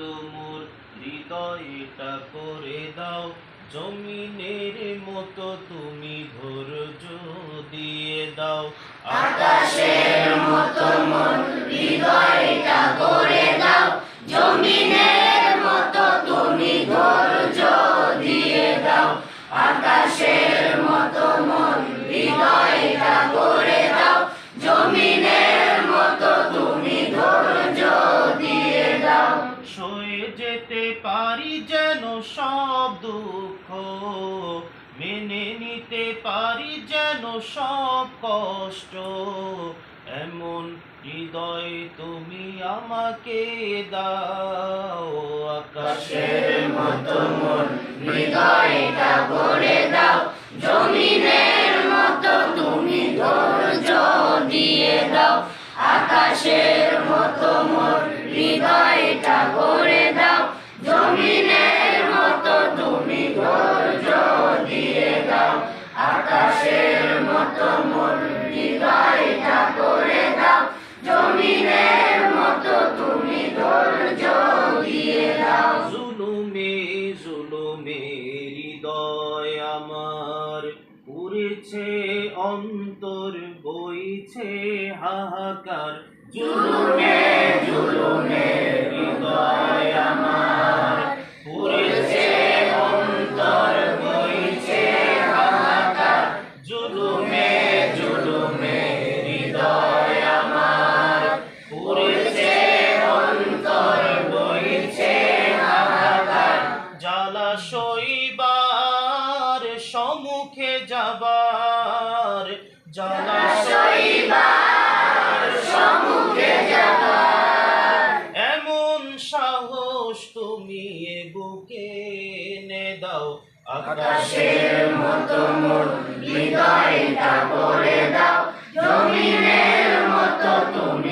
মতো মোর হৃদয়টা করে দাও, জমিনের মতো তুমি ধৈর্য দিয়ে দাও। আকাশের মতো মোর হৃদয়টা করে দাও, জমিনের মতো তুমি ধৈর্য দিয়ে দাও। আকাশের মতো মোর হৃদয়টা করে দাও, জমিনের মতো তুমি ধৈর্য দিয়ে দাও। সয়ে যেতে পারি যেন সব দুঃখ, মেনে নিতে পারি যেন সব কষ্ট, এমন হৃদয় তুমি আমাকে দাও। আকাশের মতো মোর হৃদয়টা করে দাও, জমিনের মতো তুমি ধৈর্য দিয়ে দাও। আকাশের মতো মোর হৃদয়টা করে দাও, জমিনের মতো তুমি ধৈর্য দিয়ে দাও। আকাশের মতো মোর হৃদয়টা করে দাও, জমিনের মতো তুমি ধৈর্য দিয়ে দাও। জুলুমে জুলুমে হৃদয় আমার পুড়েছে, অন্তর বইছে হাহাকার। জুলুমে জুলুমে হৃদয় আমার পুড়েছে, অন্তর বইছে হাহাকার। জুলুমে জুলুমে হৃদয় আমার পুড়েছে, অন্তর বইছে হাহাকার। জ্বালা সইবার সম্মুখে যাবার, জ্বালা সইবার সম্মুখে যাবার, এমন সাহস তুমি এ বুকে এনে দাও। আকাশের মতো মোর হৃদয়টা করে দাও, জমিনের মতো তুমি